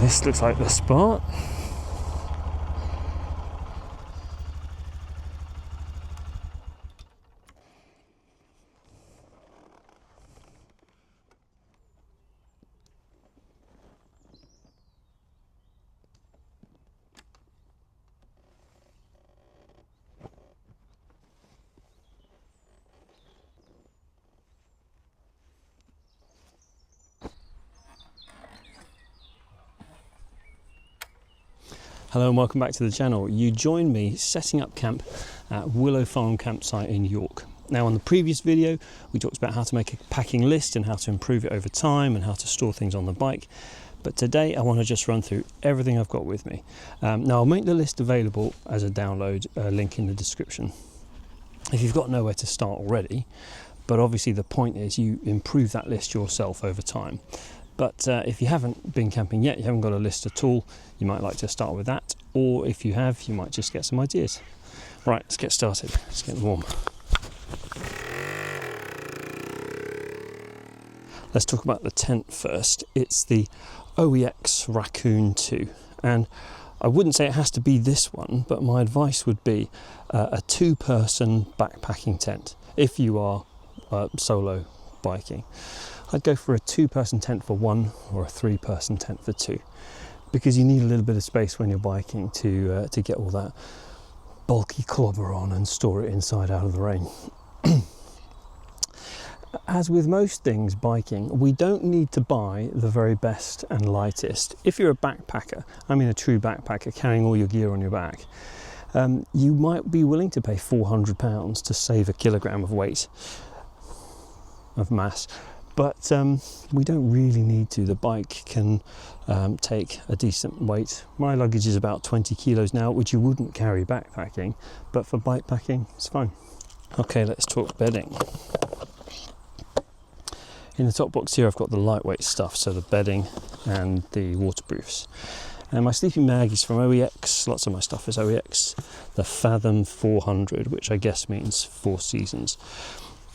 This looks like the spot. Hello and welcome back to the channel. You joined me setting up camp at Willow Farm campsite in York. Now on the previous video we talked about how to make a packing list and how to improve it over time and how to store things on the bike. But today I want to just run through everything I've got with me. Now I'll make the list available as a download, link in the description. If you've got nowhere to start already, but obviously the point is you improve that list yourself over time. But if you haven't been camping yet, you haven't got a list at all, you might like to start with that. Or if you have, you might just get some ideas. Right, let's get started. Let's get warm. Let's talk about the tent first. It's the OEX Raccoon 2. And I wouldn't say it has to be this one, but my advice would be a two-person backpacking tent if you are solo biking. I'd go for a two-person tent for one or a three-person tent for two, because you need a little bit of space when you're biking to get all that bulky clobber on and store it inside out of the rain. As with most things biking, we don't need to buy the very best and lightest. If you're a backpacker, I mean a true backpacker carrying all your gear on your back, you might be willing to pay £400 to save a kilogram of weight, of mass. But we don't really need to. The bike can take a decent weight. My luggage is about 20 kilos now, which you wouldn't carry backpacking, but for bike packing, it's fine. Okay, let's talk bedding. In the top box here, I've got the lightweight stuff, so the bedding and the waterproofs. And my sleeping bag is from OEX. Lots of my stuff is OEX. The Fathom 400, which I guess means 4 seasons.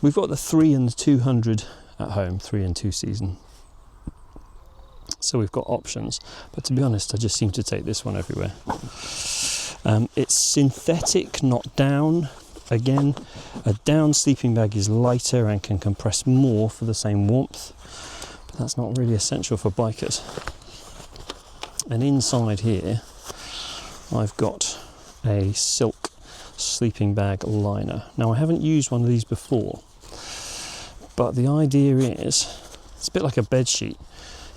We've got the 3 and the 200 at home, 3 and 2 season. So we've got options, but to be honest, I just seem to take this one everywhere. It's synthetic, not down. Again, a down sleeping bag is lighter and can compress more for the same warmth, but that's not really essential for bikers. And inside here, I've got a silk sleeping bag liner. Now I haven't used one of these before, but the idea is, it's a bit like a bed sheet.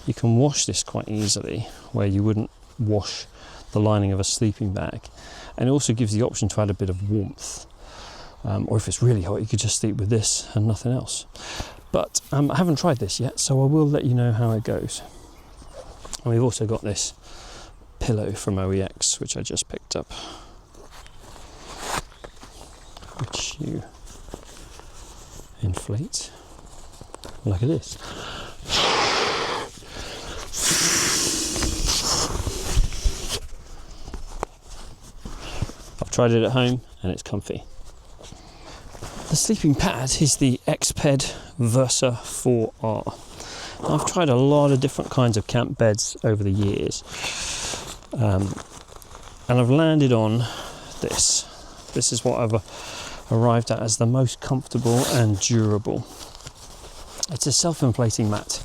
You can wash this quite easily, where you wouldn't wash the lining of a sleeping bag. And it also gives the option to add a bit of warmth. Or if it's really hot, you could just sleep with this and nothing else. But I haven't tried this yet, so I will let you know how it goes. And we've also got this pillow from OEX, which I just picked up, which you inflate like this. I've tried it at home and it's comfy. The sleeping pad is the Xped Versa 4R. I've tried a lot of different kinds of camp beds over the years, and I've landed on this. This is what I've arrived at as the most comfortable and durable. It's a self-inflating mat.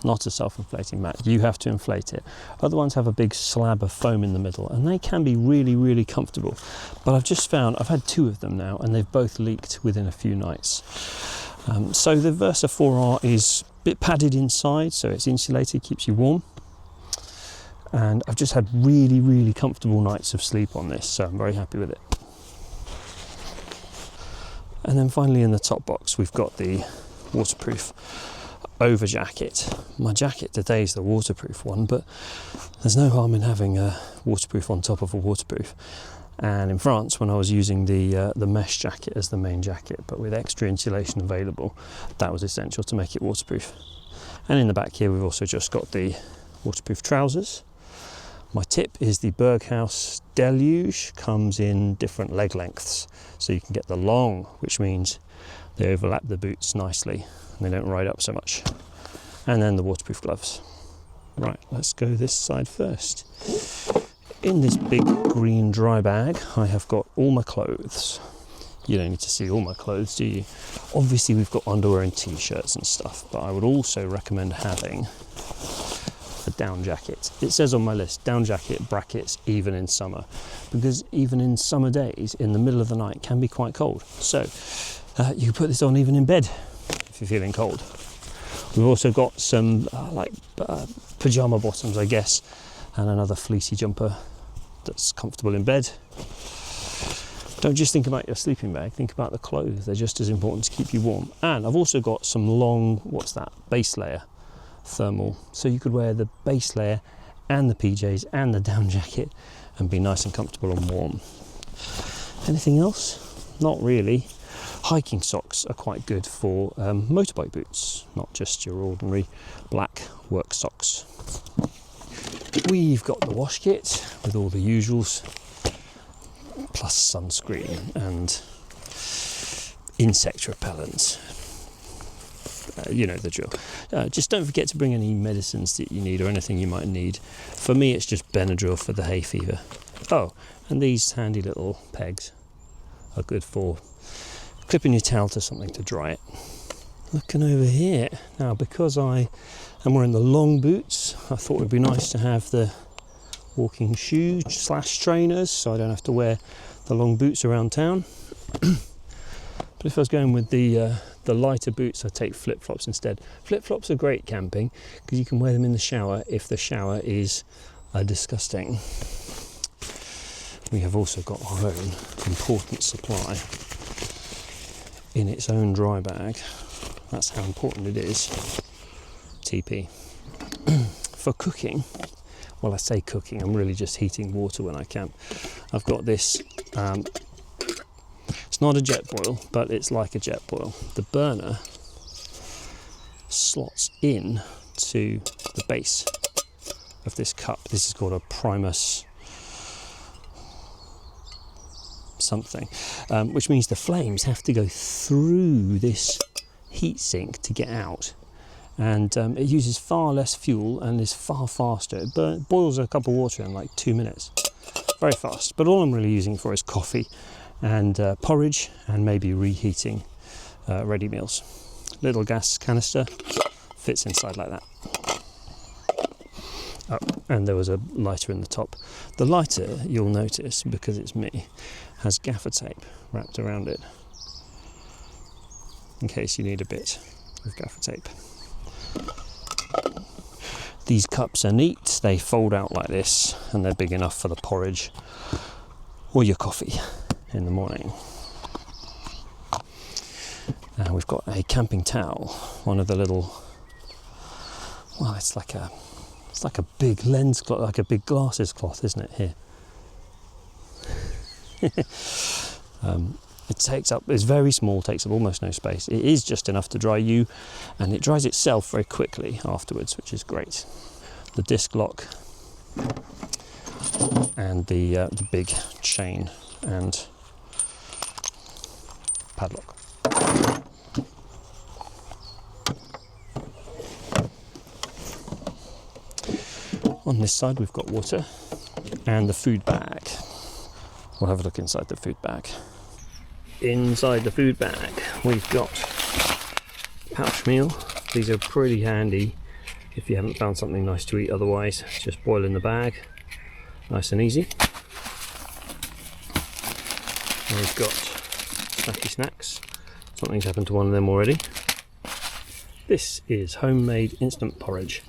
Not a self-inflating mat, you have to inflate it. Other ones have a big slab of foam in the middle and they can be really, really comfortable. But I've just found, I've had 2 of them now and they've both leaked within a few nights. So the Versa 4R is a bit padded inside, so it's insulated, keeps you warm. And I've just had really, really comfortable nights of sleep on this, so I'm very happy with it. And then finally in the top box, we've got the waterproof over jacket. My jacket today is the waterproof one, but there's no harm in having a waterproof on top of a waterproof. And in France, when I was using the mesh jacket as the main jacket, but with extra insulation available, that was essential to make it waterproof. And in the back here, we've also just got the waterproof trousers. My tip is the Berghaus Deluge comes in different leg lengths. So you can get the long, which means they overlap the boots nicely and they don't ride up so much. And then the waterproof gloves. Right, let's go this side first. In this big green dry bag, I have got all my clothes. You don't need to see all my clothes, do you? Obviously, we've got underwear and t-shirts and stuff, but I would also recommend having a down jacket. It says on my list, down jacket, brackets, even in summer, because even in summer days, in the middle of the night, can be quite cold. So you can put this on even in bed if you're feeling cold. We've also got some pyjama bottoms, I guess, and another fleecy jumper that's comfortable in bed. Don't just think about your sleeping bag, think about the clothes. They're just as important to keep you warm. And I've also got some long, base layer thermal. So you could wear the base layer and the PJs and the down jacket and be nice and comfortable and warm. Anything else? Not really. Hiking socks are quite good for motorbike boots, not just your ordinary black work socks. We've got the wash kit with all the usuals, plus sunscreen and insect repellent. You know the drill. Just don't forget to bring any medicines that you need or anything you might need. For me, it's just Benadryl for the hay fever. Oh, and these handy little pegs are good for clipping your towel to something to dry it. Looking over here now, because I am wearing the long boots, I thought it would be nice to have the walking shoes / trainers, so I don't have to wear the long boots around town. But if I was going with the lighter boots, I'd take flip-flops instead. Flip-flops are great camping because you can wear them in the shower if the shower is disgusting. We have also got our own important supply in its own dry bag. That's how important it is. TP. For cooking, well, I say cooking, I'm really just heating water when I camp. I've got this, it's not a jet boil, but it's like a jet boil. The burner slots in to the base of this cup. This is called a Primus something, which means the flames have to go through this heat sink to get out. And it uses far less fuel and is far faster. It boils a cup of water in like 2 minutes. Very fast. But all I'm really using for is coffee and porridge and maybe reheating ready meals. Little gas canister fits inside like that. Oh, and there was a lighter in the top. The lighter, you'll notice, because it's me, has gaffer tape wrapped around it in case you need a bit of gaffer tape. These cups are neat, they fold out like this and they're big enough for the porridge or your coffee in the morning. And we've got a camping towel, one of the little, well, it's like a big lens cloth, like a big glasses cloth, isn't it, here? It takes up, it's very small, takes up almost no space. It is just enough to dry you, and it dries itself very quickly afterwards, which is great. The disc lock and the big chain and padlock. On this side we've got water and the food bag. We'll have a look inside the food bag. Inside the food bag we've got pouch meal. These are pretty handy if you haven't found something nice to eat otherwise. Just boil in the bag, nice and easy. And we've got snacky snacks. Something's happened to one of them already. This is homemade instant porridge.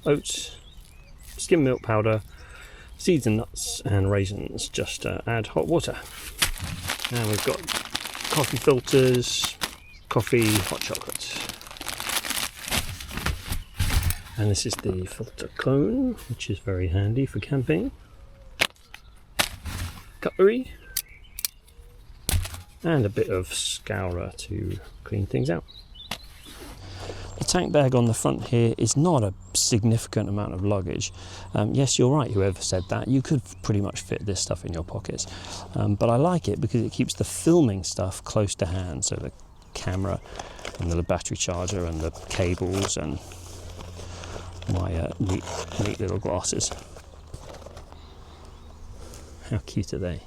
Oats, skim milk powder, seeds and nuts and raisins. Just add hot water. And we've got coffee filters, coffee, hot chocolate. And this is the filter cone, which is very handy for camping. Cutlery. And a bit of scourer to clean things out. The tank bag on the front here is not a significant amount of luggage. Yes, you're right, whoever said that. You could pretty much fit this stuff in your pockets. But I like it because it keeps the filming stuff close to hand. So the camera and the battery charger and the cables and my neat little glasses. How cute are they?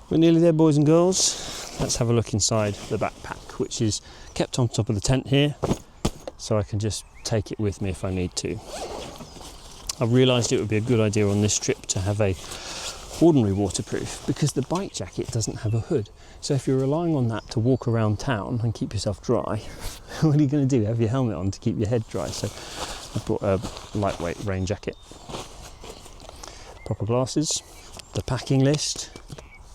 We're nearly there, boys and girls. Let's have a look inside the backpack, which is kept on top of the tent here, so I can just take it with me if I need to. I've realised it would be a good idea on this trip to have a ordinary waterproof, because the bike jacket doesn't have a hood. So if you're relying on that to walk around town and keep yourself dry, what are you going to do? Have your helmet on to keep your head dry. So I brought a lightweight rain jacket, proper glasses, the packing list,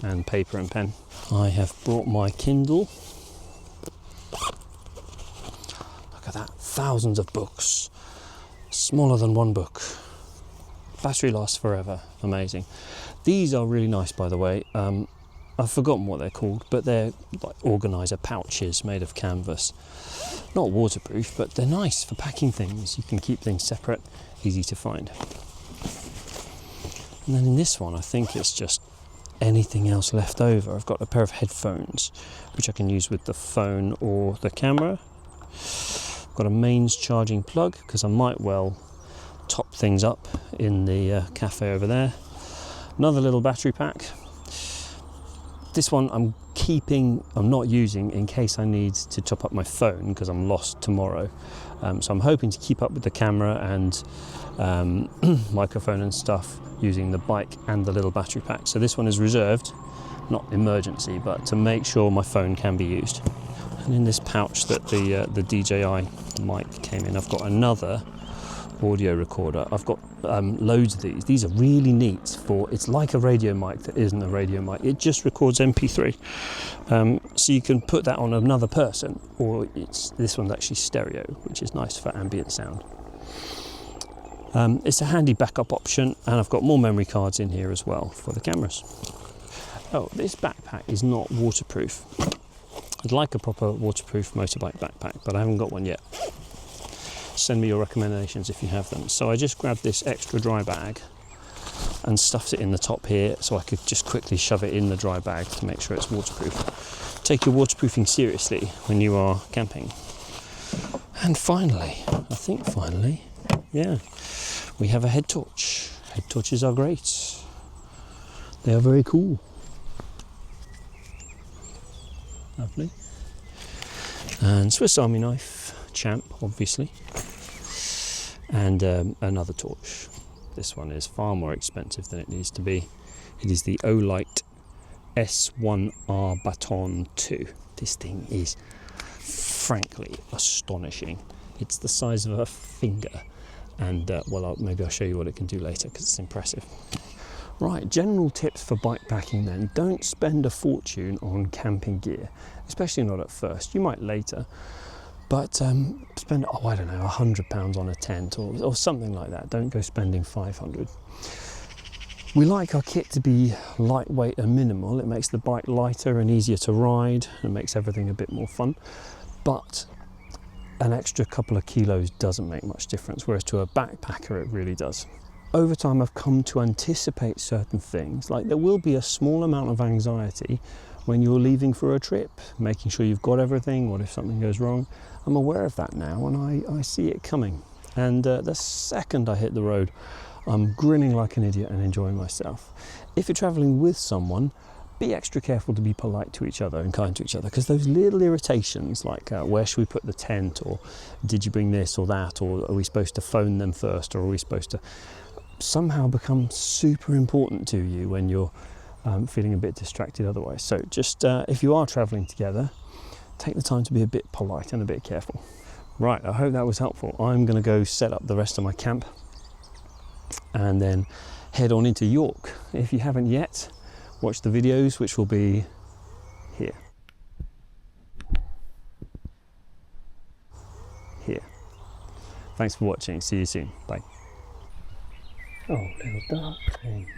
and paper and pen. I have brought my Kindle. Look at that, thousands of books, smaller than one book. Battery lasts forever, amazing. These are really nice, by the way. I've forgotten what they're called, but they're like organiser pouches made of canvas. Not waterproof, but they're nice for packing things. You can keep things separate, easy to find. And then in this one, I think it's just anything else left over. I've got a pair of headphones, which I can use with the phone or the camera. I've got a mains charging plug, because I might well top things up in the cafe over there. Another little battery pack. This one I'm not using in case I need to top up my phone because I'm lost tomorrow. So I'm hoping to keep up with the camera and microphone and stuff using the bike and the little battery pack. So this one is reserved, not emergency, but to make sure my phone can be used. And in this pouch that the DJI mic came in, I've got another audio recorder. I've got loads of these. These are really neat it's like a radio mic that isn't a radio mic. It just records MP3. So you can put that on another person, or this one's actually stereo, which is nice for ambient sound. It's a handy backup option, and I've got more memory cards in here as well for the cameras. Oh, this backpack is not waterproof. I'd like a proper waterproof motorbike backpack, but I haven't got one yet. Send me your recommendations if you have them. So I just grabbed this extra dry bag and stuffed it in the top here, so I could just quickly shove it in the dry bag to make sure it's waterproof. Take your waterproofing seriously when you are camping. And finally, yeah, we have a head torch. Head torches are great. They are very cool. Lovely. And Swiss Army knife, champ, obviously. And another torch. This one is far more expensive than it needs to be. It is the Olight S1R Baton 2. This thing is frankly astonishing. It's the size of a finger, and maybe I'll show you what it can do later because it's impressive. Right, general tips for bike packing then. Don't spend a fortune on camping gear, especially not at first. You might later, but spend, £100 on a tent or something like that. Don't go spending 500. We like our kit to be lightweight and minimal. It makes the bike lighter and easier to ride and makes everything a bit more fun. But an extra couple of kilos doesn't make much difference, whereas to a backpacker it really does. Over time I've come to anticipate certain things, like there will be a small amount of anxiety when you're leaving for a trip, making sure you've got everything. What if something goes wrong? I'm aware of that now, and I see it coming. And the second I hit the road, I'm grinning like an idiot and enjoying myself. If you're traveling with someone, be extra careful to be polite to each other and kind to each other, because those little irritations like where should we put the tent, or did you bring this or that, or are we supposed to phone them first, or are we supposed to, somehow become super important to you when you're feeling a bit distracted otherwise. So just if you are traveling together, take the time to be a bit polite and a bit careful. Right, I hope that was helpful. I'm going to go set up the rest of my camp and then head on into York. If you haven't yet, watch the videos, which will be here. Here. Thanks for watching. See you soon. Bye. Oh, little dark things.